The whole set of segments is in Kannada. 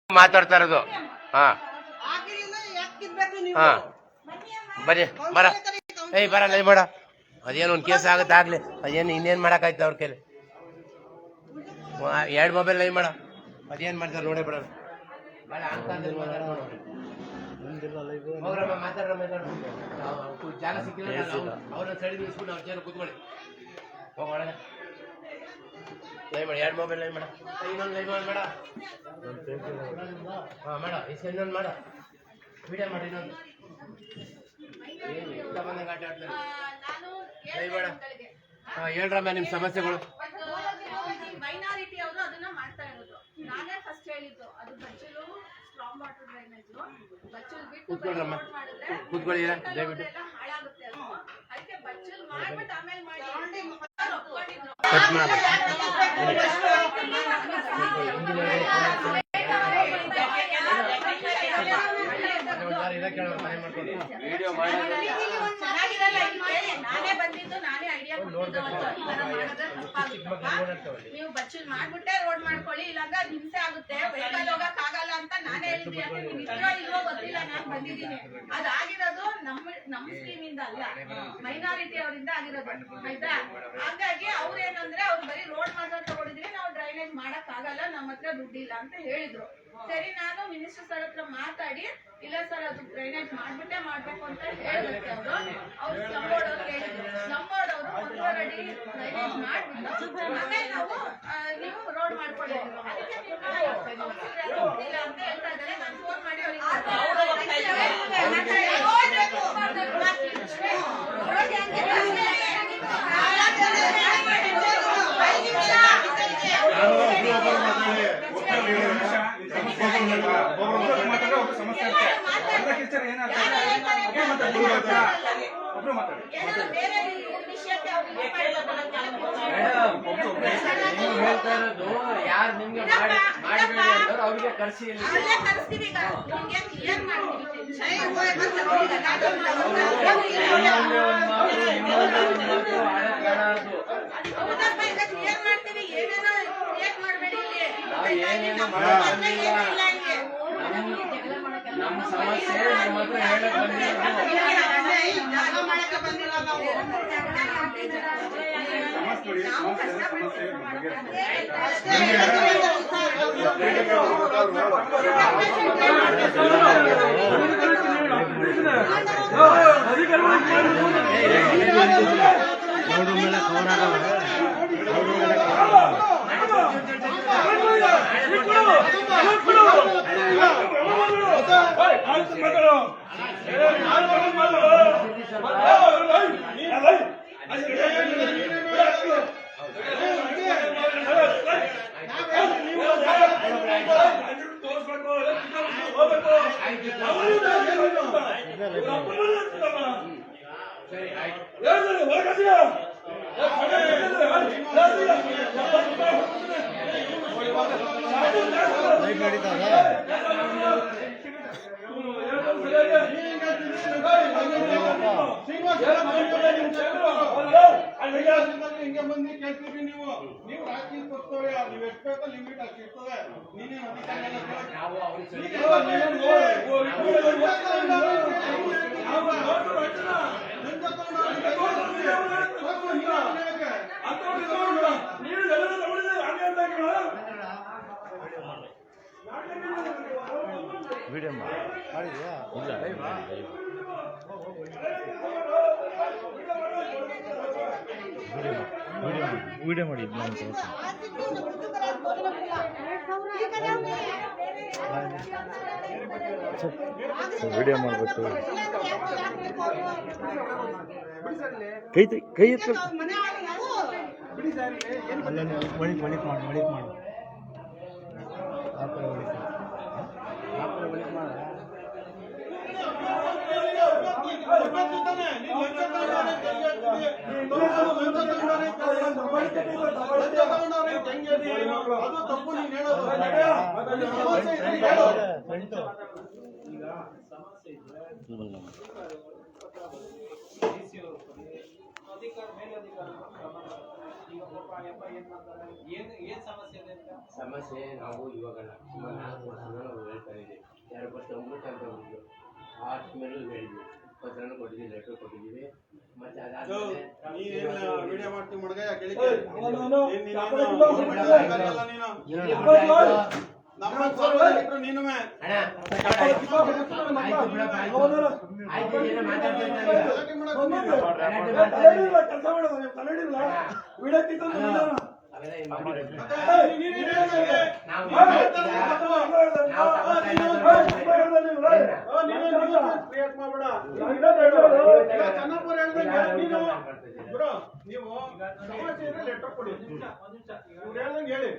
ಮಾತಾಡ್ತಾ ಇರೋದು. ಹಾ ಹಾ ಬರೀ ಬರ ಏಯ್ ಬರ ಲೈ ಮಾಡ. ಅದೇನು ಒಂದು ಕೇಸ್ ಆಗುತ್ತೆ ಆಗ್ಲಿ. ಅದೇನು ಇನ್ನೇನು ಮಾಡೋಕ್ಕಾಯ್ತು ಅವ್ರ ಕೈಲಿ. 2 ಮೊಬೈಲ್ ಲೈ ಮಾಡ. ಅದೇನು ಮಾಡ್ತಾರೆ ನೋಡೇ ಬಿಡೋಣ. ಜಾಗ ಸಿಕ್ಕಿಲ್ಲ ಅವ್ರನ್ನ ಸೈಡ್ ನಿಲ್ಸ್ಬಿಟ್ಟು ಅವ್ರ ಜನ ಕೂತ್ಕೊಳ್ಳಿ. ಹೋಗೋಣ ಲೈ ಮಾಡಿ. 2 ಮೊಬೈಲ್ ಲೈ ಮಾಡ. ಇನ್ನೊಂದು ಲೈ ಮಾಡಿ ಮಾಡ. ಹಾಂ ಮಾಡ. ಇನ್ನೊಂದು ಮಾಡ. ವಿಡಿಯೋ ಮಾಡಿ ಇನ್ನೊಂದು. ಏನು ಎಲ್ಲ ಬಂದಂಗೆ ಆಟ ಆಡ್ತಾರೆ. ಲೈ ಮಾಡ. ಹಾಂ ಹೇಳ್ರಮ್ಮ ನಿಮ್ಮ ಸಮಸ್ಯೆಗಳು. ಮೈನಾರಿಟಿ ಅವರು ಅದನ್ನ ಮಾಡ್ತಾ ಇರೋದು. ನಾನೇ ಫಸ್ಟ್ ಹೇಳಿದ್ದು ಅದು ಬಚ್ಚಲು ಸ್ಟ್ರಾಂಗ್ ವಾಟರ್ ಡ್ರೈನೇಜ್ ಬಚ್ಚಲ್ ಬಿಟ್ಟು ಕೂತ್ಕೊಳ್ಳಿ ದಯವಿಟ್ಟು. ಹಾಳಾಗುತ್ತೆ ಅದು. ಅದಕ್ಕೆ ಬಚ್ಚಲ್ ಮಾಡ್ಬಿಟ್ಟು ಆಮೇಲೆ ಮಾಡಿ ಕಟ್ ಮಾಡಿ. ನಾನೇ ಬಂದಿದ್ದು ನಾನೇ ಐಡಿಯಾ ನೀವು ಬಚ್ಚಲ್ ಮಾಡ್ಬಿಟ್ಟೆ ರೋಡ್ ಮಾಡ್ಕೊಳ್ಳಿ, ಇಲ್ಲಾಂದ್ರೆ ಅದು ಹಿಂಸೆ ಆಗುತ್ತೆ, ವೆಹಿಕಲ್ ಹೋಗಕ್ ಆಗಲ್ಲ ಅಂತ ನಾನೇ ಹೇಳಿದ್ದೆ. ಇಲ್ವೋ ಗೊತ್ತಿಲ್ಲ, ನಾನು ಬಂದಿದ್ದೀನಿ. ಅದಾಗಿರೋದು ನಮ್ಮ ಸ್ಕೀಮ್ ಇಂದ ಅಲ್ಲ, ಮೈನಾರಿಟಿ ಅವರಿಂದ ಆಗಿರೋದು ಆಯ್ತಾ. ಹಾಗಾಗಿ ಅವ್ರೇನಂದ್ರೆ ಅವ್ರು ಬರೀ ರೋಡ್ ಮಾತ್ರ ತಗೊಂಡಿದ್ರೆ ನಾವು ಡ್ರೈನೇಜ್ ಮಾಡಕ್ ಆಗಲ್ಲ, ನಮ್ಮ ಹತ್ರ ದುಡ್ಡಿಲ್ಲ ಅಂತ ಹೇಳಿದ್ರು. ಸರಿ, ನಾನು ಮಿನಿಸ್ಟರ್ ಸರ್ ಹತ್ರ ಮಾತಾಡಿ ಇಲ್ಲ ಸರ್ ಅದು ಡ್ರೈನೇಜ್ ಮಾಡ್ಬಿಟ್ಟೆ ಮಾಡ್ಬೇಕು ಅಂತ ಹೇಳಿದಕ್ಕೆ ಅವ್ರು ಸ್ಲಂಬೋರ್ಡ್ ಅವ್ರು ಹೇಳಿದ್ರು. ಸ್ಲಂಬೋರ್ಡ್ ಅವರು 1.5 ಅಡಿ ಡ್ರೈನೇಜ್ ಮಾಡ್ಬಿಟ್ಟು ಆಮೇಲೆ ನಾವು ನೀವು ರೋಡ್ ಮಾಡ್ಕೊಳ್ಳಿ. ಅದಕ್ಕೆ ನೀವು ಇಲ್ಲ ಅಂತ ಹೇಳ್ತಾ ಇದ್ದಾರೆ. ನಾನು ಫೋನ್ ಮಾಡಿ ಬೇರೆ ವಿಷಯಕ್ಕೆ ಹೇಳ್ತಾ ಇರೋದು ಯಾರು ನಿಮ್ಗೆ ಮಾಡಬೇಡಿ ಅವ್ರಿಗೆ ಕರ್ಸಿ ಕರ್ಸ್ತೀವಿ. ಕ್ಲಿಯರ್ ಮಾಡ್ತೀವಿ. ಏನೇನೋ ಕ್ರಿಯೇಟ್ ಮಾಡಬೇಡಿ. ನಮ್ಮ ಸಮಸ್ಯೆ ನಿಮ್ಮ ಹತ್ರ ಹೇಳಕ್ ಹಿಂಗೆ ಮಂದಿ ಕೇಳ್ತೀರಿ ನೀವು ರಾಜಕೀಯ ಕೊಡ್ತವ್ರೆ ನೀವು ಎಷ್ಟು ಬೇಕೋ ಲಿಮಿಟ್ ಹಾಕಿರ್ತದೆ. ವಿಡಿಯೋ ಮಾಡಿದ್ಯಾ? ವಿಡಿಯೋ ಮಾಡಿ ವಿಡಿಯೋ ಮಾಡಬೇಕು. ಕೈ ಎತ್ತ ಒಳಿಕ್ ಮಾಡು ಸಮಸ್ಯೆ ನಾವು ಇವಾಗ ಇಲ್ಲಿ ಲೆಟರ್ ಕೊಟ್ಟಿದ್ದೀವಿ. ಮತ್ತೆ ಅದಾದ್ಮೇಲೆ ನೀನೇನು ವಿಡಿಯೋ ಮಾಡ್ತೀವಿ ಮಡ್ಗಯ್ಯ ಕೇಳಿ ಇಲ್ಲಿ ಬಿಡು ಆಯ್ತು. ನಮ್ಮ ನೀನು ಅಣ್ಣ ಆಯ್ತು ಬಿಡಪ್ಪ ಆಯ್ತು. ಆಯ್ತು ಏನೋ ಮಾತಾಡ್ತಾ ಇದ್ದಾರೆ. ಅವೆಲ್ಲ ಏನ್ ಮಾಡಿದ್ರು? ನಾವು ಕ್ರಿಯೇಟ್ ಮಾಡ್ಬೇಡ ಚೆನ್ನಾಗಿ ನೀನು ಬ್ರೋ ನೀವು ಸಮಸ್ಯೆ ಇದ್ರೆ ಲೆಟರ್ ಕೊಡಿ. ಇವ್ರು ಹೇಳ್ದಂಗೆ ಹೇಳಿ.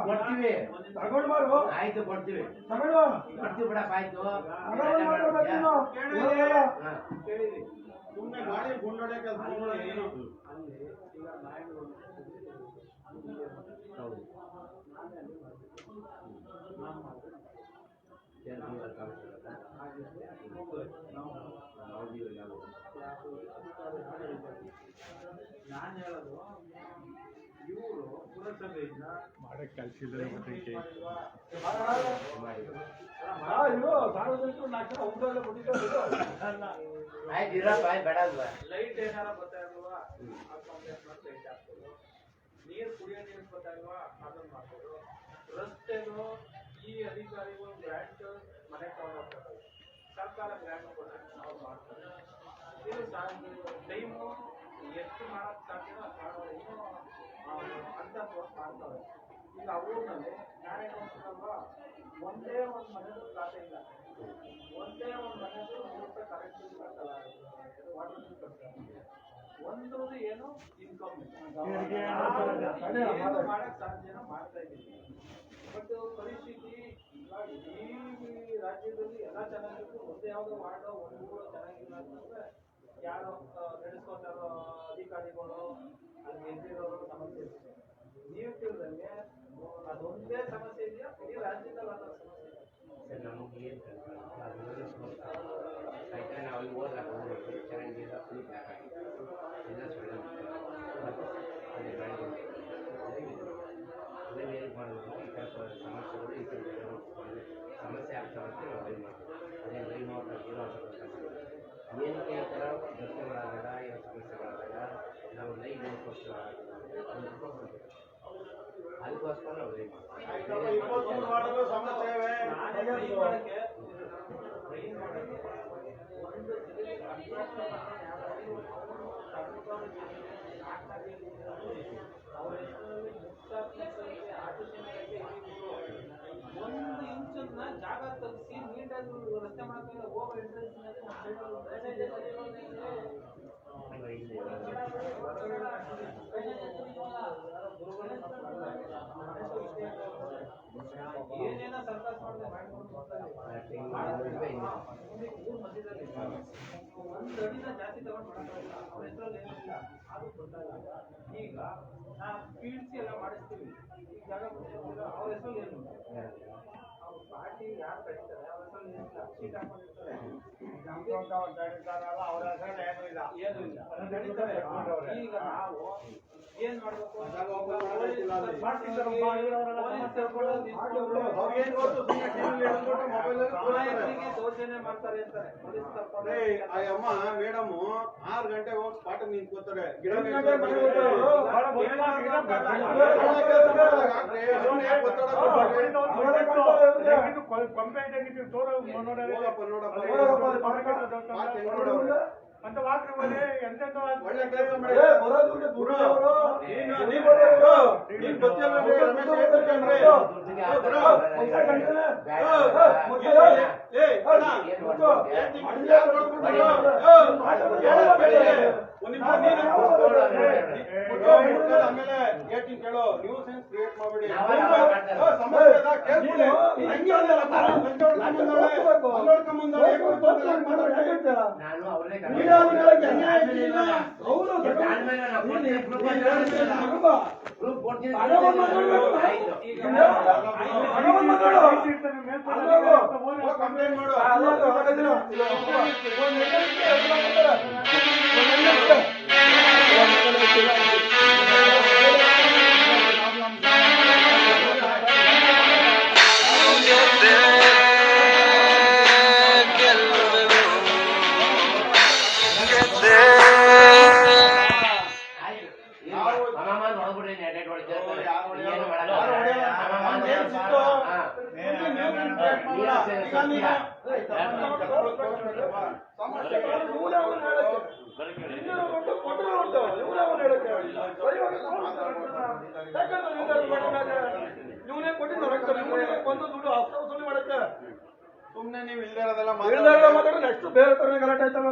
ಕೊಡ್ತೀವಿ ಆಯ್ತು ಕೊಡ್ತೀವಿ ಬಿಡಪ್ಪ ಆಯ್ತು. ಸುಮ್ಮನೆ ಗಾಡಿ ಗುಂಡೊಡೆ ಕೆಲಸ ಏನು ನಾನು ಹೇಳೋದು ಇವರು ಪುರಸಭೆಯಿಂದ ಮಾಡಕ್ಕೆ ಕೆಲಸ ಇಲ್ಲ ಆಯ್ತು ಇರಪ್ಪ ಆಯ್ತು ಬೇಡ ಅಲ್ವಾ. ಲೈಟ್ ಏನಾರ ಬರ್ತಾ ಇಲ್ವಾ ಲೈಟ್ ಹಾಕ್ಬೋದು. ನೀರು ಕುಡಿಯೋ ನೀರು ಬರ್ತಾ ಇಲ್ವಾ ಅದನ್ನ ಮಾಡ್ಬೋದು. ರಸ್ತೆನೂ ಈ ಅಧಿಕಾರಿಗಳು ಗ್ರ್ಯಾಂಟ್ ಮನೆ ತಗೊಂಡೋಗ್ತಾರೆ, ಸರ್ಕಾರ ಗ್ರ್ಯಾಂಟ್ ಕೊಟ್ಟರೆ ನಾವು ಮಾಡ್ತಾರೆ. ಇದು ಟೈಮು ಎಷ್ಟು ಮಾಡೋಕ್ಕೆ ಸಾಧ್ಯ ಇನ್ನೂ ಅಂತ ಮಾಡ್ತಾರೆ. ಈಗ ಆ ಊರಿನಲ್ಲಿ ನಾನೇ ನೋಡ್ತೀನಲ್ವಾ, ಒಂದೇ ಒಂದು ಮನೆಯದು ಖಾತೆ ಇಲ್ಲ, ಒಂದೇ ಒಂದು ಮನೆಯದು ರೂಪಾಯಿ ಕರೆಂಟ್ ಬಿಲ್ ಕಟ್ಟಲ್ಲ, ವಾಟರ್ ಬಿಲ್ ಕಟ್ಟಲ್ಲ, ಒಂದು ಏನು ಇನ್ಕಮ್ ಮಾಡಕ್ ಸಾಧ್ಯನ ಮಾಡ್ತಾ ಇದ್ದೀವಿ. ಬಟ್ ಪರಿಸ್ಥಿತಿ ಈಗ ಈ ರಾಜ್ಯದಲ್ಲಿ ಎಲ್ಲ ಚೆನ್ನಾಗಿತ್ತು, ಒಂದೇ ಯಾವುದೋ ವಾರ್ಡೋ ಒಂದು ಊರು ಚೆನ್ನಾಗಿಲ್ಲ ಅಂತಂದ್ರೆ ಯಾರೋ ನಡೆಸ್ಕೊತಾರೋ ಅಧಿಕಾರಿಗಳು ಅಲ್ಲಿ ಗೆದ್ದಿರೋರು ಸಮಸ್ಯೆ ಇರ್ತದೆ. ನೀವು ತಿಳಿದಂಗೆ ಅದೊಂದೇ ಸಮಸ್ಯೆ ಇದೆಯಾ ಇಡೀ ರಾಜ್ಯದಲ್ಲಿ ಅದರ ಸಮಸ್ಯೆ ಇದೆ? ಸರ್ ನಮಗೆ ಏನು ಆಯ್ತಾ ನಾವು ಅಲ್ಲಿ ಹೋದಾಗ ಚೆನ್ನಾಗಿಲ್ಲ ಫುಲ್ ಬ್ಲ್ಯಾಕ್ ಆಗಿದೆ ಎಲ್ಲ ಸೊಳ್ಳೆ ಅದೇ ಗಾಡಿ ಅದೇ ಏನು ಮಾಡಬೇಕು ಈ ಥರ ಸಮಸ್ಯೆಗಳು ಈ ಥರ ಸಮಸ್ಯೆ ಆಗ್ತಾವಂತೆ ನಾವು ಲೈವ್ ಮಾಡ್ತೀವಿ. ಅದೇ ಲೈವ್ ಮಾಡೋದು ಏನಕ್ಕೆ ಈ ಥರ ಪ್ರಶ್ನೆಗಳಾದಾಗ ಏನೋ ಸಮಸ್ಯೆಗಳಾದಾಗ ನಾವು ಲೈವ್ ಏನಕ್ಕೋಸ್ಕರ ಅದಕ್ಕೋಸ್ಕರ ನಾವು ಲೈವ್ ಒಂದು ಇಂಚನ್ನ ಜಾಗ ತಗ್ಸಿ ನೀಟಾಗಿ ರಸ್ತೆ ಮಾಡ್ತಾರೆ. ಹೋಗೋ ಎಂಟ್ರೆನ್ಸ್ ಏನೇನೋ ಸರ್ಕಾರ ಮಾಡ್ಕೊಂಡು ಊರ್ ಮಧ್ಯದಲ್ಲಿ ಒಂದು ಅಡಿನ ಜಾಸ್ತಿ ತಗೊಂಡು ಮಾಡೋಕ್ಕಾಗಿಲ್ಲ. ಅವ್ರ ಹೆಸರಲ್ಲಿ ಏನಿಲ್ಲ ಅದು ಗೊತ್ತಾಗ. ಈಗ ನಾವು ಪೀಡ್ಸಿ ಎಲ್ಲ ಮಾಡಿಸ್ತೀವಿ, ಈಗ ಜಾಗ ಕೊಡ್ತಿರ್ತೀರ ಅವ್ರ ಹೆಸರಲ್ಲಿ ಏನು ಅವ್ರ ಪಾರ್ಟಿ ಯಾರು ಕರೀತಾರೆ ಅವ್ರ ಹೆಸರಲ್ಲಿ ಏನಿಲ್ಲ, ಸೀಟ್ ಹಾಕೊಂಡಿರ್ತಾರೆ, ಅವ್ರ ಹೆಸರಲ್ಲಿ ಏನೂ ಇಲ್ಲ ನಡೀತಾರೆ. ಈಗ ನಾವು ಏನ್ ಮಾಡ್ಬೇಕು, ದೌರ್ಜನ್ಯ ಮಾಡ್ತಾರೆ ಅಂತಾರೆ ಅಮ್ಮ ಮೇಡಮ್ 6 ಗಂಟೆ ಹೋಗಿ ಸ್ಪಾಟ್ ನಿಂತ್ಕೋತಾರೆ. ಅಂತ ವಾಕ್ರವಲ್ಲಿ ಎಂತೆಂತ ಒಳ್ಳೆ ಕೆಲಸ ಮಾಡಿ ಆಮೇಲೆ ಏಟಿಂಗ್ ಕೇಳೋ ನ್ಯೂ ಸೆನ್ಸ್ ಕ್ರಿಯೇಟ್ ಮಾಡಬೇಡಿ. ನಾನು ಅವ್ರನ್ನೇ ಗ್ರೂಪ್ ಕೊಡ್ತೀನಿ. ಕಂಪ್ಲೇಂಟ್ ಮಾಡು. ಹೇಳ್ತಾರೆ. ಯಾರು ಏನು ಹೊಡೆಯಲ್ಲ. ಮಾಡಲ್ಲ. ಯಾರು ಹೊಡೆಯಲ್ಲ. ನಮ್ಮ ಅವ್ನು ಮನೆ ಏನ್ ಸಿಕ್ತು? ಹಾ. ಇವನೇ ಕೊಟ್ಟಿದ್ದು ಒಂದು ದುಡ್ಡು ಸುಳ್ಳು ಮಾಡಕ್ಕೆ ಸುಮ್ನೆ ನೀವು ಇಲ್ದೇ ಇರೋದೆಲ್ಲ ಮಾತಾಡಿ ನೆಕ್ಸ್ಟ್ ಬೇರೆ ತರ ಗಲಾಟೆ ಆಯ್ತಲ್ಲ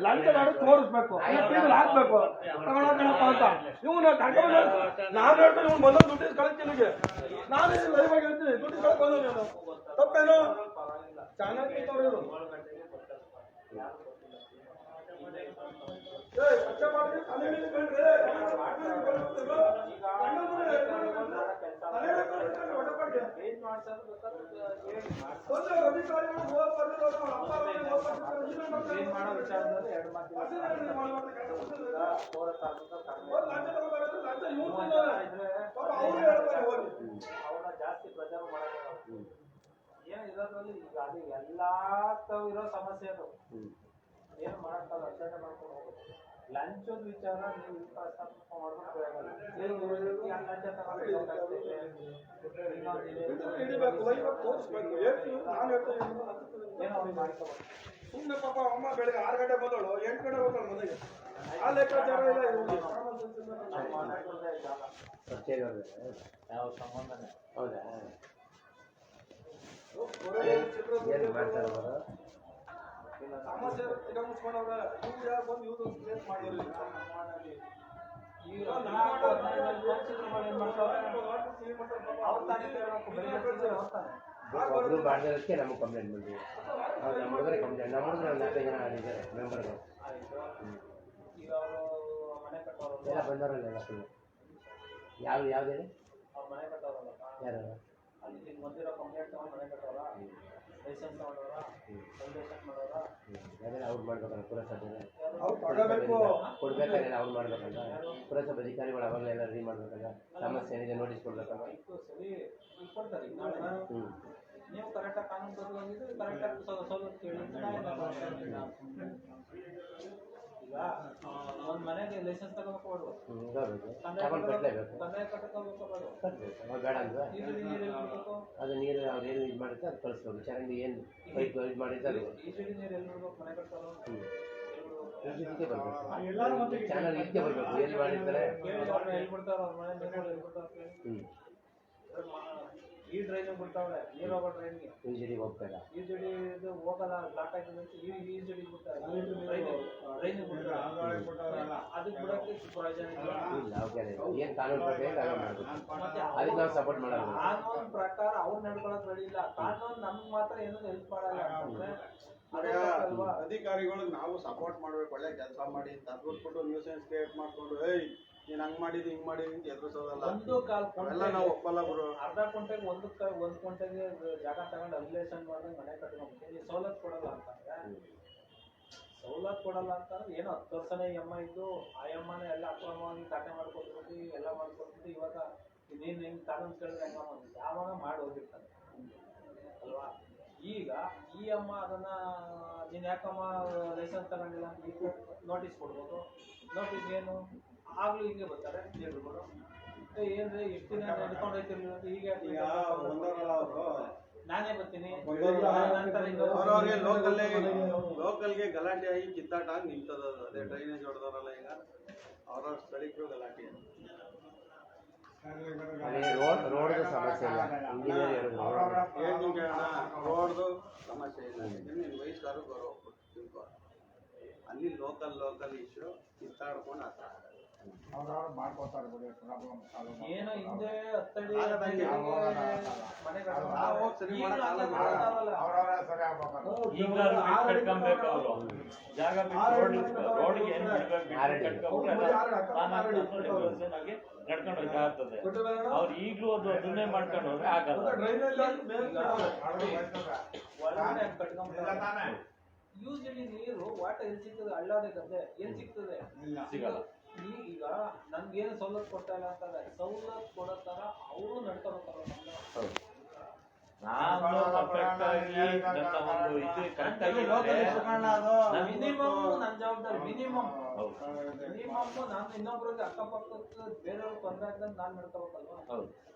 ಲಂಚ ಮಾಡಿ ತೋರಿಸ್ಬೇಕು ಹಾಕ್ಬೇಕು ತಗೊಳಕಣಪ್ಪ ಅಂತ ಇವನು ನಾನು ಹೇಳ್ತೀನಿ ಇವ್ನು ಬಂದ ದುಡ್ಡು ಕಳಿಸ್ತೀನಿ ನಾನೇ ಲೈವ್ ಆಗಿ ಹೇಳ್ತೀನಿ ದುಡ್ಡು ಕಳ್ಕೊಂಡು ನೀನು ತಪ್ಪೇನು ಚೆನ್ನಾಗಿ ಇವರು ಜಾಸ್ತಿ ಪ್ರಚಾರ ಮಾಡಕ್ಕೆ ಏನ್ ಇರೋದ್ರಲ್ಲಿ ಈಗ ಅದು ಎಲ್ಲಾ ಇರೋ ಸಮಸ್ಯೆ ಅದು ಏನು ಮಾಡಕ್ಕಲ್ಲ ಅರ್ಚನೆ ಮಾಡ್ಕೊಂಡು ಹೋಗುತ್ತೆ ಲಂಚದ ವಿಚಾರ ನೀವು ಸುಮ್ಮನೆ ಪಾಪ ಅಮ್ಮ ಬೆಳಿಗ್ಗೆ 6 ಗಂಟೆ ಬಂದಳು 8 ಗಂಟೆ ಹೋಗ್ತಾಳೆ ಮನೆಗೆ ಆ ಲೆಕ್ಕಾಚಾರ ಇಲ್ಲ ಯಾವ ಸಂಬಂಧನೇ ಹೌದಾ ಏನು ಮಾಡ್ತಾರೆ ಅವರು ಸಮಸ್ಯೆ ಮುಚ್ಕೊಂಡವ್ರೆ ಇವ್ರು ಯಾರು ಬಂದು ಇವ್ರು ಕ್ಲೇಸ್ ಮಾಡಿದ್ರು ಒಬ್ರು ಮಾಡಿದಕ್ಕೆ ನಮಗೆ ಕಂಪ್ಲೇಂಟ್ ಮಾಡಿದ್ವಿ ಹೌದು ನಮ್ಮ ಹುಡುಗರೇ ಕಂಪ್ಲೇಂಟ್ ನಮ್ಮ ಹುಡುಗರು 4 ಜನ ಆಗಿದ್ದಾರೆ ಮೆಂಬರ್ಗಳು ಎಲ್ಲ ಬಂದವರಲ್ಲ ಎಲ್ಲ ಫುಲ್ ಯಾವ್ದು ಹೇಳಿ ಯಾರು ಅಲ್ಲಿ ಬಂದಿರೋ ಕಂಪ್ಲೇಂಟ್ ಮನೆ ಕಟ್ಟೋರ ಲೈಸೆನ್ಸ್ ಮಾಡೋರ ಫೌಂಡೇಶನ್ ಮಾಡೋರ ಅದೆಲ್ಲ ಅವ್ರು ಮಾಡ್ಬೇಕಲ್ಲ ಪುರಸಭೆ ತಗೋಬೇಕು ಕೊಡ್ಬೇಕಾದ್ರೆ ಅವ್ರು ಮಾಡ್ಬೇಕಲ್ಲ ಪುರಸಭೆ ಅಧಿಕಾರಿಗಳು ಅವಾಗಲೆಲ್ಲ ರೆಡಿ ಮಾಡ್ಬೇಕಲ್ಲ ಸಮಸ್ಯೆ ಏನಿದೆ ನೋಟಿಸ್ ಕೊಡ್ಬೇಕಲ್ಲ ಸರಿ ಕೊಡ್ತಾರೆ ನೀವು ಕರೆಕ್ಟಾಗಿ ಕಾನೂನು ಬದಲಾಗಿದ್ದು ಕರೆಕ್ಟಾಗಿ ಸವಲತ್ತು ಕೇಳಿ ಈಗ ಒಂದು ಮನೆಗೆ ಲೈಸೆನ್ಸ್ ತಗೋಬೇಕು ತಗೊಂಡು ಕಟ್ಟಲೇಬೇಕು ಕಂದಾಯ ಕಟ್ಟಕೋಬೇಕು ಬೇಡ ಅಲ್ವಾ ಅದು ನೀರು ಅವ್ರು ಏನು ಇದು ಮಾಡಿದ್ರೆ ಅದು ಕಳಿಸ್ಬೇಕು ಚರಂಡಿ ಏನು ಪೈಪ್ ಇದು ಮಾಡಿದ್ರೆ ಅದು ಈಜಡಿ ನೀರು ಎಲ್ಲಿ ನೋಡ್ಬೇಕು ಮನೆ ಕಟ್ತಾರೋ ಇದಕ್ಕೆ ಬರಬೇಕು ಚಾನಲ್ ಇದಕ್ಕೆ ಬರಬೇಕು ಎಲ್ಲಿ ಮಾಡಿರ್ತಾರೆ ಎಲ್ಲಿ ಬಿಡ್ತಾರೋ ಅವ್ರ ಮನೆ ನೀರು ಎಲ್ಲಿ ಬಿಡ್ತಾರ ಈ ಡ್ರೈನಿಗೆ ಬಿಡ್ತಾವ್ರೆ ನೀರು ಹೋಗೋ ಡ್ರೈನ್ಗೆ ಇಂಜಿನಿಗೆ ಹೋಗ್ಬೇಡ ಈ ಜಡಿ ಇದು ಹೋಗಲ್ಲ ಬ್ಲಾಕ್ ಆಗಿದೆ ಈ ಜಡಿ ಬಿಡ್ತಾರೆ ಡ್ರೈನಿಗೆ ಬಿಡ್ತಾರೆ ಅದಕ್ಕೆ ಬಿಡಕ್ಕೆ ಪ್ರಯೋಜನ ಇಲ್ಲ ಅವ್ರಿಗೆ ಏನು ಕಾನೂನು ಪ್ರಕಾರ ಕಾನೂನು ಮಾಡಬೇಕು ಅದಕ್ಕೆ ನಾವು ಸಪೋರ್ಟ್ ಮಾಡಲ್ಲ ಕಾನೂನು ಪ್ರಕಾರ ಅವ್ರು ನಡ್ಕೊಳಕ್ ರೆಡಿ ಇಲ್ಲ ಕಾನೂನು ನಮ್ಗೆ ಮಾತ್ರ ಏನೂ ಹೆಲ್ಪ್ ಮಾಡಲ್ಲ ಅಂತಂದ್ರೆ ಅಧಿಕಾರಿಗಳಿಗೆ ನಾವು ಸಪೋರ್ಟ್ ಮಾಡ್ಬೇಕು ಒಳ್ಳೆ ಕೆಲಸ ಮಾಡಿ ತರ್ಬಿಟ್ಬಿಟ್ಟು ನ್ಯೂಸೆನ್ಸ್ ಕ್ರಿಯೇಟ್ ಮಾಡ್ಕೊಂಡು ಏಯ್ ನೀನ್ ಹಂಗ್ ಮಾಡಿದಿ ಹಿಂಗ್ ಮಾಡಿದಿ ಅಂತ ಎದುರಿಸೋದಲ್ಲ ಒಂದು ಕಾಲ್ ಎಲ್ಲ ನಾವು ಒಪ್ಪಲ್ಲ ಗುರು ಅರ್ಧ ಗಂಟೆಗೆ ಒಂದು ಗಂಟೆಗೆ ಜಾಗ ತಗೊಂಡು ಅಬ್ಲೇಷನ್ ಮಾಡಿದ್ರೆ ಮನೆ ಕಟ್ಕೊಂಡು ನೀವು ಸವಲತ್ತು ಕೊಡಲ್ಲ ಅಂತಂದ್ರೆ ಸವಲತ್ತು ಕೊಡಲ್ಲ ಅಂತಂದ್ರೆ ಏನೋ 10 ವರ್ಷನೇ ಎಮ್ಮ ಇದ್ದು ಆ ಎಮ್ಮನೇ ಎಲ್ಲ ಅಕ್ರಮವಾಗಿ ಖಾತೆ ಮಾಡ್ಕೊಟ್ಬಿಟ್ಟು ಎಲ್ಲ ಮಾಡ್ಕೊಟ್ಬಿಟ್ಟು ಇವಾಗ ನೀನು ಹೆಂಗ್ ಕಾನೂನು ಕೇಳಿದ್ರೆ ಹೆಂಗ ಮಾಡಿದ್ವಿ ಯಾವಾಗ ಮಾಡಿ ಹೋಗಿರ್ತಾನೆ ಅಲ್ವಾ ಈಗ ಈ ಅಮ್ಮ ಅದನ್ನ ನೀನು ಯಾಕಮ್ಮ ಲೈಸೆನ್ಸ್ ತಗೊಂಡಿಲ್ಲ ಅಂತ ಈಗ ನೋಟಿಸ್ ಕೊಡ್ಬೋದು ನೋಟಿಸ್ ಏನು ಆಗ್ಲೂ ಹಿಂಗೆ ಬರ್ತಾರೆ ಹೇಳ್ಬಿಡು ಏನ್ರಿ ಎಷ್ಟು ದಿನ ನಡ್ಕೊಂಡು ಹೋಯ್ತಿರ್ಲಿಲ್ಲ ಅಂತ ಈಗ ನಾನೇ ಬರ್ತೀನಿ ಅವ್ರವ್ರಿಗೆ ಲೋಕಲ್ಗೆ ಗಲಾಟೆ ಆಗಿ ಕಿತ್ತಾಟ ಆಗಿ ನಿಂತದ ಅದೇ ಡ್ರೈನೇಜ್ ಹೊಡೆದವರಲ್ಲ ಈಗ ಅವ್ರವ್ರ ಸ್ಥಳೀಕರು ಗಲಾಟೆ ರೋಡ್ದು ಸಮಸ್ಯೆ ಇಲ್ಲ ರೋಡ್ದು ಸಮಸ್ಯೆ ಇಲ್ಲ ನೀನು ವಯಸ್ಸಾರು ಗೌರವ ತಿಳ್ಕೊ ಅಲ್ಲಿ ಲೋಕಲ್ ಇಶ್ಯೂ ಕಿತ್ತಾಡ್ಕೊಂಡು ಆತ ಮಾಡ್ಕೊತಾರೆ ಏನೋ ಹಿಂದೆ 10 ಅಡಿ ಮನೆ ಕಟ್ಕೊಬೇಕು ಅವರು ಜಾಗ ರೋಡ್ಗೆ ನಡ್ಕೊಂಡು ಹೋಗ್ತದೆ ಅವ್ರು ಈಗಲೂ ಅದನ್ನೇ ಮಾಡ್ಕೊಂಡು ಹೋದ್ರೆ ಆಗಲ್ಲ ಯೂಶಲಿ ನೀರು ವಾಟರ್ ಎಲ್ಲಿ ಸಿಗ್ತದೆ ಹಳ್ಳಾದೆ ಗದ್ದೆ ಎಲ್ಲಿ ಸಿಗ್ತದೆ ಸಿಗಲ್ಲ ಈಗ ನನ್ಗೇನು ಸವಲತ್ತು ಕೊಡ್ತಾ ಇಲ್ಲ ಅಂತಾರೆ ಸವಲತ್ತು ಕೊಡೋ ತರ ಅವರು ನಡ್ಕೋಬೇಕಲ್ಲ ನಾನು ಪರ್ಫೆಕ್ಟ್ ಆಗಿ ನನ್ನ ಒಂದು ಇದು ಕರೆಕ್ಟ್ ಆಗಿ ಮಿನಿಮಮ್ ನನ್ನ ಜವಾಬ್ದಾರಿ ಮಿನಿಮಮ್ ಹೌದು ನಾನು ಇನ್ನೊಬ್ರಿಗೆ ಅಕ್ಕಪಕ್ಕದ ಬೇರೆಯವ್ರು ತೊಂದರೆ ಆಗ್ದಂಗೆ ನಾನು ನಡ್ಕೋಬೇಕಲ್ವಾ. ಹೌದು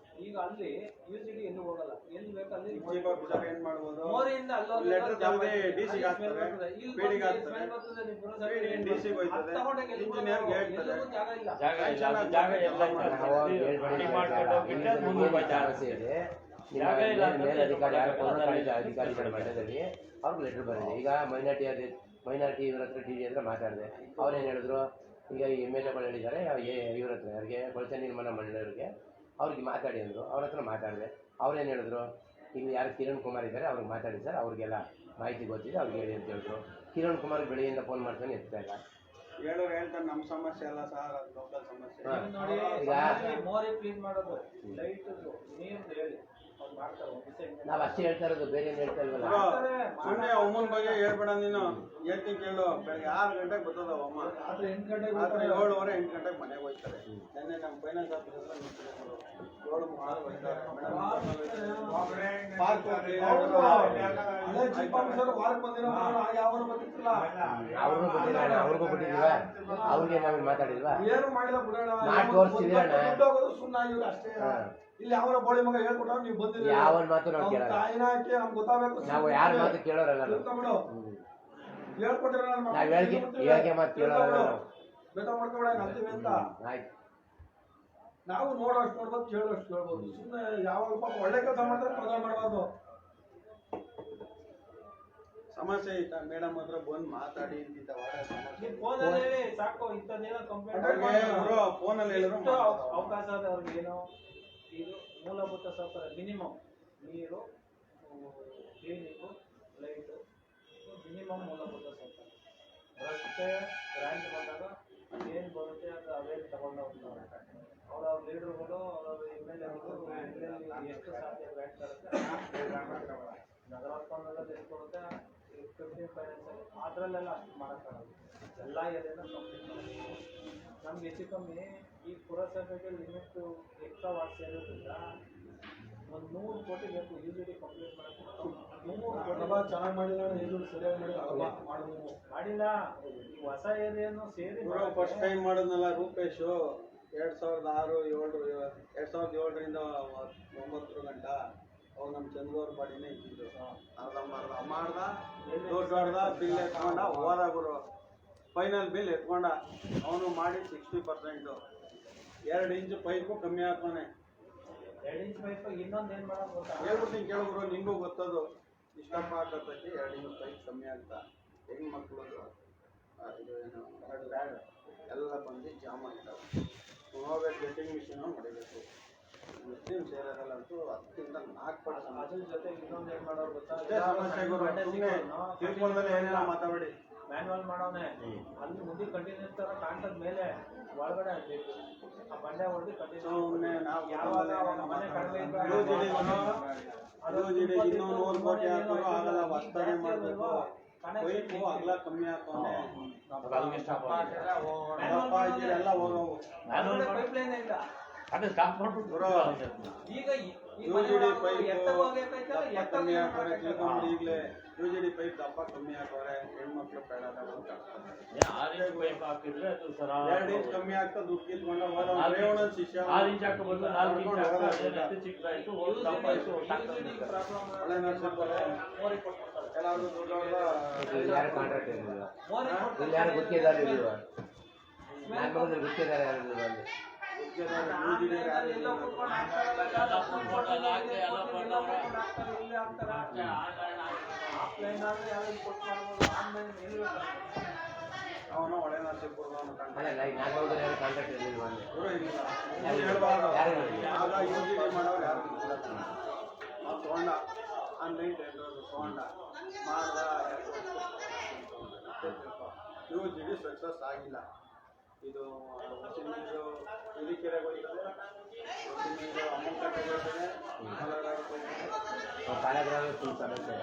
ಈಗ ಅಲ್ಲಿ ಯೂಸಿಡಿ ಎಲ್ಲೂ ಹೋಗಲ್ಲ, ಎಲ್ಲಿ ಬೇಕಲ್ಲಿ ಏನ್ ಮಾಡ್ಬೋದು ಮೋರಿಯಿಂದ ಲೆಟರ್ ತಗೊಂಡು DC ಗೆ ಹಾಕ್ತಾರೆ, PD ಗೆ ಹಾಕ್ತಾರೆ, DC ಗೆ ಹೋಯ್ತದೆ, ಇಂಜಿನಿಯರ್ ಗೆ ಹೇಳ್ತಾರೆ. ಜಾಗ ಇಲ್ಲ. ಜಾಗ ಇಲ್ಲ, ಅದು ಜಾಗ ಎಲ್ಲ ರೆಡಿ ಮಾಡ್ಕೊಂಡು ಹೋಗ್ಬಿಟ್ಟು ಅದು ಮುಂದೆ ಹೋಗ್ತಾರೆ. ಸಮಸ್ಯೆ ಇದೆ. ಜಾಗ ಇಲ್ಲ ಅಂತ ಮೇಲೆ ಅಧಿಕಾರಿ ಅಧಿಕಾರಿಗಳ ಮಟ್ಟದಲ್ಲಿ ಅವ್ರಿಗೆ ಲೆಟರ್ ಬರೆದಿದೆ. ಈಗ ಮೈನಾರಿಟಿ ಇವ್ರ ಹತ್ರ ಡಿ ಹತ್ರ ಮಾತಾಡಿದೆ. ಅವ್ರೇನು ಹೇಳಿದ್ರು, ಈಗ MLAಗಳು ಹೇಳಿದ್ದಾರೆ ಇವ್ರ ಹತ್ರ ಯಾರಿಗೆ ಕೊಳಚೆ ನಿರ್ಮಾಣ ಮಂಡಳಿಯವರಿಗೆ ಅವ್ರಿಗೆ ಮಾತಾಡಿ ಅಂದರು. ಅವ್ರ ಹತ್ರ ಮಾತಾಡಿದೆ. ಅವ್ರೇನು ಹೇಳಿದ್ರು, ಇಲ್ಲಿ ಯಾರು ಕಿರಣ್ ಕುಮಾರ್ ಇದ್ದಾರೆ ಅವ್ರಿಗೆ ಮಾತಾಡಿ ಸರ್, ಅವ್ರಿಗೆಲ್ಲ ಮಾಹಿತಿ ಗೊತ್ತಿದೆ ಅವ್ರಿಗೆ ಹೇಳಿ ಅಂತ ಹೇಳಿದ್ರು. ಕಿರಣ್ ಕುಮಾರ್ ಬೆಳಿಗ್ಗೆಯಿಂದ ಫೋನ್ ಮಾಡ್ತಾನೆ ಎತ್ತಾ ಇಲ್ಲ. ಹೇಳ್ತಾರೆ ನಮ್ಮ ಸಮಸ್ಯೆ ಅಲ್ಲ ಸರ್, ಲೋಕಲ್ ಸಮಸ್ಯೆ. ನೋಡಿ ಈಗ ಮೋರಿ ಕ್ಲೀನ್ ಮಾಡೋದು, ಲೈಟ್ ನೀರು ಹೇಳಿ ಅವ್ರು ಮಾಡ್ತಾರೆ. ನಾವು ಅಷ್ಟೇ ಹೇಳ್ತಾ ಇರೋದು, ಬೇರೆ ಏನು ಹೇಳ್ತಾ ಇಲ್ವಲ್ಲ. ಸುಮ್ಮನೆ ಅಮ್ಮನ ಬಗ್ಗೆ ಹೇಳ್ಬೇಡ ನೀನು. ಹೇಳ್ತೀನಿ ಕೇಳು, ಬೆಳಗ್ಗೆ 6 ಗಂಟೆಗೆ ಬರ್ತದ ಅಮ್ಮ, ರಾತ್ರಿ 8 ಗಂಟೆಗೆ ರಾತ್ರಿ 7:15 8 ಗಂಟೆಗೆ ಮನೆಗೆ ಹೋಗ್ತಾರೆ. ನೆನ್ನೆ ನಮ್ಮ ಫೈನಾನ್ಸ್ ಆಫೀಸರ್ 7:30 ಹೋಗ್ತಾರೆ. ಪಾರ್ಕ್ ಅವ್ರಿಗೂ ಬಿಟ್ಟಿಲ್ಲ, ಅವ್ರಿಗೂ ಬಿಟ್ಟಿಲ್ವಾ, ಅವ್ರಿಗೆ ನಾವು ಮಾತಾಡಿಲ್ವಾ, ಏನು ಮಾಡಿಲ್ಲ ಬಿಡೋಣ, ಮಾಡಿ ತೋರಿಸ್ತೀವಿ ಅಣ್ಣ. ಸುಮ್ಮನೆ ಅಷ್ಟೇ. ಇಲ್ಲಿ ಅವರ ಬೋಳಿ ಮಗ ಹೇಳ್ಕೊಟ್ಟ ನೀವು ಬಂದಿಲ್ಲ, ಯಾವನ್ ಮಾತು ನಾವು ಕೇಳಲ್ಲ. ತಾಯಿನ ಹಾಕಿ ನಮ್ಗೆ ಗೊತ್ತಾಗಬೇಕು. ನಾವು ಯಾರ ಮಾತು ಕೇಳೋರಲ್ಲ. ಹೇಳ್ಕೊಟ್ಟಿರ ನಾವು ಹೇಳಿಕೆ ಮಾತು ಕೇಳೋರಲ್ಲ ನಾವು. ಬೇಗ ಮಾಡ್ಕೊಬೇಡ ಅಂತೀವಿ ಅಂತ. ಆಯ್ತು, ನಾವು ನೋಡೋಷ್ಟು ನೋಡ್ಬೋದು, ಕೇಳೋಷ್ಟು ಕೇಳ್ಬೋದು. ಸುಮ್ಮನೆ ಯಾವಾಗ ಪಾಪ ಒಳ್ಳೆ ಕೆಲಸ ಮಾಡ್ತಾರೆ ತೊಂದರೆ ಮಾಡಬಾರ್ದು. ಸಮಸ್ಯೆ ಐತಾ ಮೇಡಮ್ ಹತ್ರ ಬಂದು ಮಾತಾಡಿ ಇಂತಿದ್ದ ಫೋನಲ್ಲಿ ಹೇಳಿ ಸಾಕು. ಇಂಥದ್ದೇನೋ ಕಂಪ್ಲೇಂಟ್ ಫೋನಲ್ಲಿ ಹೇಳಿದ್ರು ಅವಕಾಶ ಅದ ಅವ್ರಿಗೆ. ಏನೋ ಇದು ಮೂಲಭೂತ ಸೌಕರ್ಯ ಮಿನಿಮಮ್, ನೀರು, ಕ್ಲೀನಿಂಗು, ಲೈಟು, ಮಿನಿಮಮ್ ಮೂಲಭೂತ ಸೌಕರ್ಯ. ರಸ್ತೆ ಗ್ರ್ಯಾಂಟ್ ಬಂದಾಗ ಏನು ಬರುತ್ತೆ ಅದು ಅವೇನು ತಗೊಂಡು ಹೋಗ್ತಾರೆ. ಅವ್ರ ಲೀಡರ್ಗಳು, ಅವ್ರ MLAಗಳು ಎಲ್ಲೆಲ್ಲಿ ಎಷ್ಟು ಸಾಧ್ಯ ಗ್ರ್ಯಾಂಟ್ ಬರುತ್ತೆ, ನಗರೋತ್ಪನ್ನದಲ್ಲಿ ಎಷ್ಟು ಕೊಡುತ್ತೆ, 15 ಫೈನಾನ್ಸಲ್ಲಿ ಅದರಲ್ಲೆಲ್ಲ ಅಷ್ಟು ಮಾಡೋಕ್ಕಾಗಲ್ಲ. ಎಲ್ಲ ಏನೇನೋ ಕಂಪ್ಲೀಟ್ ಮಾಡೋದು. ನಮ್ಗೆ ಹೆಚ್ಚು ಕಮ್ಮಿ ಈ ಪುರಸಭೆಗೆ ಲಿಮಿಟ್ ಎಕ್ಸ್ಟ್ರಾ ವಾರ್ಡ್ ಸೇರೋದ್ರಿಂದ ಒಂದು 100 ಕೋಟಿ ಬೇಕು UGD ಕಂಪ್ಲೀಟ್ ಮಾಡೋಕ್ಕೆ. 100 ಕೋಟಿ ಚೆನ್ನಾಗಿ ಮಾಡಿಲ್ಲ, ಇದು ಸರಿಯಾಗಿ ಮಾಡಿಲ್ಲ. ಮಾಡಿಲ್ಲ. ಈ ಹೊಸ ಏರಿಯಾನು ಸೇರಿ ಫಸ್ಟ್ ಟೈಮ್ ಮಾಡಿದ್ನಲ್ಲ ರೂಪೇಶ್ 2006-2007ರಿಂದ 9 ಗಂಟ ಅವಾಗ ನಮ್ಮ ಚಂದ್ರವ್ರ ಬಾಡಿನೇ ಇದ್ದಿದ್ದು. ಅರ್ಧಂಬರ್ಧ ಮಾಡ್ದ, ದೊಡ್ಡ ಬಿಲ್ ಎತ್ಕೊಂಡ, ಹೋದ ಗುರು ಫೈನಲ್ ಬಿಲ್ ಎತ್ಕೊಂಡ. ಅವನು ಮಾಡಿ 60%. 2 ಇಂಚು ಪೈಪು ಕಮ್ಮಿ ಹಾಕೋನೆ. 2 ಇಂಚ್ ಪೈಪ್ ಇನ್ನೊಂದು ಏನು ಮಾಡೋದು ಗೊತ್ತಾ? ಹೇಳ್ಬಿಡ್ತೀನಿ ಕೇಳಿದ್ರು, ನಿಂಗೂ ಗೊತ್ತದು. ಇಷ್ಟಪ್ಪ ಹಾಕೋದಕ್ಕೆ 2 ಇಂಚ್ ಪೈಪ್ ಕಮ್ಮಿ ಆಗ್ತಾ ಹೆಣ್ಮಕ್ಳು ಇದು ಏನು ಲ್ಯಾಡ್ ಎಲ್ಲ ಬಂದು ಜಾಮ್ ಆಗ್ತಾವೆ. ಹೋಗ್ಬೇಕು, ಗೆಟ್ಟಿಂಗ್ ಮಿಷಿನ್ ಹೊಡಿಬೇಕು. ಮುಸ್ಲಿಂ ಸೇರೋದಲ್ಲಂತೂ 10-4%. ಅದ್ರ ಜೊತೆ ಇನ್ನೊಂದು ಏನು ಮಾಡೋದು ಗೊತ್ತಾ? ತಿಳ್ಕೊಂಡ್ಮೇಲೆ ಏನೆಲ್ಲ ಮಾತಾಡಿ ಮ್ಯಾನ್ಯುವಲ್ ಮಾಡೋನೆ ಅಲ್ಲಿ ಮುಂದೆ ಕಂಟಿನ್ಯೂಸ್ ತರ ಕಾಂಟದ ಮೇಲೆ ಒಳಗಡೆ ಆಗ್ಬೇಕು. ಆ ಬಂಡೆ ಹೊಡೆದು ಕಂಟಿನ್ಯೂ ಯಾವಾಗ ಮನೆ ಕಡಿಮೆ ಇನ್ನೂ 100 ಕೋಟಿ ಹಾಕೋರು ಆಗಲ್ಲ. ವಸ್ತಾನೆ ಮಾಡಬೇಕು. ಪೈಪು ಅಗಲ ಕಮ್ಮಿ ಹಾಕೋನೆ ಎಲ್ಲ ಹೋಗೋವು. ಪೈಪ್ ಲೈನ್ ಇಲ್ಲ. ಅದು ಕಾಂಪೌಂಡ್ ಈಗ UGD ಪೈಪ್ ಕಮ್ಮಿ ಹಾಕೋರೆ. ತಿಳ್ಕೊಂಬಿಡಿ ಈಗಲೇ. UGD ಪೈಪ್ ದಪ್ಪ ಕಮ್ಮಿ ಹಾಕೋರೆ. ಹೆಣ್ಮಕ್ಳು ಬೇಡ ಅಂತ 6 ಇಂಚ್ ಪೈಪ್ ಹಾಕಿದ್ರೆ ಅದು ಸರ 2 ಇಂಚ್ ಕಮ್ಮಿ ಆಗ್ತಾ ದುಡ್ಡು ಕಿತ್ಕೊಂಡ ಶಿಷ್ಯ 6 ಇಂಚ್ ಹಾಕಬಹುದು. 4 ಇಂಚ್ ಹಾಕಿದ್ರೆ ಚಿಕ್ಕದಾಯ್ತು, ದಪ್ಪಾಯ್ತು. ಒಳ್ಳೆ ನರ್ಸಿರ್ತಾರೆ. ಕೆಲವರು ದೊಡ್ಡವ್ರ ಯಾರು ಕಾಂಟ್ರಾಕ್ಟ್ ಇರಲಿಲ್ಲ, ಇಲ್ಲಿ ಯಾರು ಗುತ್ತಿಗೆದಾರ ಇರಲಿಲ್ಲ. ನನ್ನ ಮಗದಲ್ಲಿ ಗುತ್ತಿಗೆದಾರ ಯಾರು ಇರಲಿಲ್ಲ. ಅಲ್ಲಿ ಅವನು ಒಳ್ಳೆ ನರ್ಸಿಪುರದವನು ಅಲ್ಲ, ನನ್ನ ಮಗದಲ್ಲಿ ಯಾರು ಕಾಂಟ್ರಾಕ್ಟ್ ಇರಲಿಲ್ಲ. ಅಲ್ಲಿ ಹೇಳ್ಬಾರ್ದು. ಯಾರು ಆಗ UGD ಮಾಡೋರು ಯಾರು ತೊಗೊಂಡ ಆನ್ಲೈನ್ ಟೆಂಡರ್ ತೊಗೊಂಡ ಮಾಡ್ದ. UGD ಸಕ್ಸಸ್ ಆಗಿಲ್ಲ. ಇದು ಹೊಸ ನೀರು ಹಿರಿಕೆರೆಗೆ ಹೋಗ್ತದೆ, ಹೊಸ ನೀರು ಅಮೌಂಟ್ ಹೋಗ್ತದೆ. ಪಾಲಗ್ರಾಮ ಫುಲ್ ಸಮಸ್ಯೆ.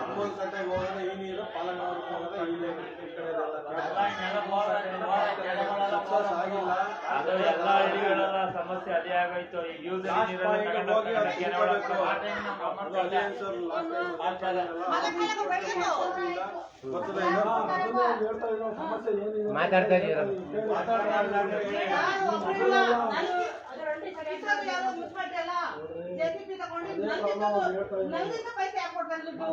ಅಮೌಂಟ್ ಕಟ್ಟೆಗೆ ಹೋಗೋದು ಈ ನೀರು, ಪಾಲನವ್ರಿಗೆ ಹೋಗೋದು ಈ ನೀರು. ಈ ಕಡೆ ಸಕ್ಸಸ್ ಆಗಿಲ್ಲ. ಅದು ಎಲ್ಲ ಹಳ್ಳಿಗಳೆಲ್ಲ ಸಮಸ್ಯೆ ಸಮಸ್ಯೆ ಅದೇ ಆಗೋಯ್ತು. ಈಗ ಯೂಸ್ ಲಾಸ್ಟ್ ಪಾಯಿಂಟ್ ಹೋಗಿ ಅದು ತಿಳ್ಕೊಬೇಕು. ಅದು ಅಲಿಯನ್ಸ್ ಅವ್ರು ಲಾಸ್ಟ್ ಟೈಮ್ ಗೊತ್ತದ ಇದು? ಹೇಳ್ತಾ ಇರೋ ಸಮಸ್ಯೆ ಏನಿದೆ ಮಾತಾಡ್ತಾ ಇದೀರ ಯಾರೋ ಮುನ್ಸಿಪಾಲ್ಟಿ ಅಲ್ಲ JCB ತಗೊಂಡು ನಂಗಿಂತ ಪೈಸೆ ಯಾಕೆ ಕೊಡ್ತಾರೆ ದುಡ್ಡು?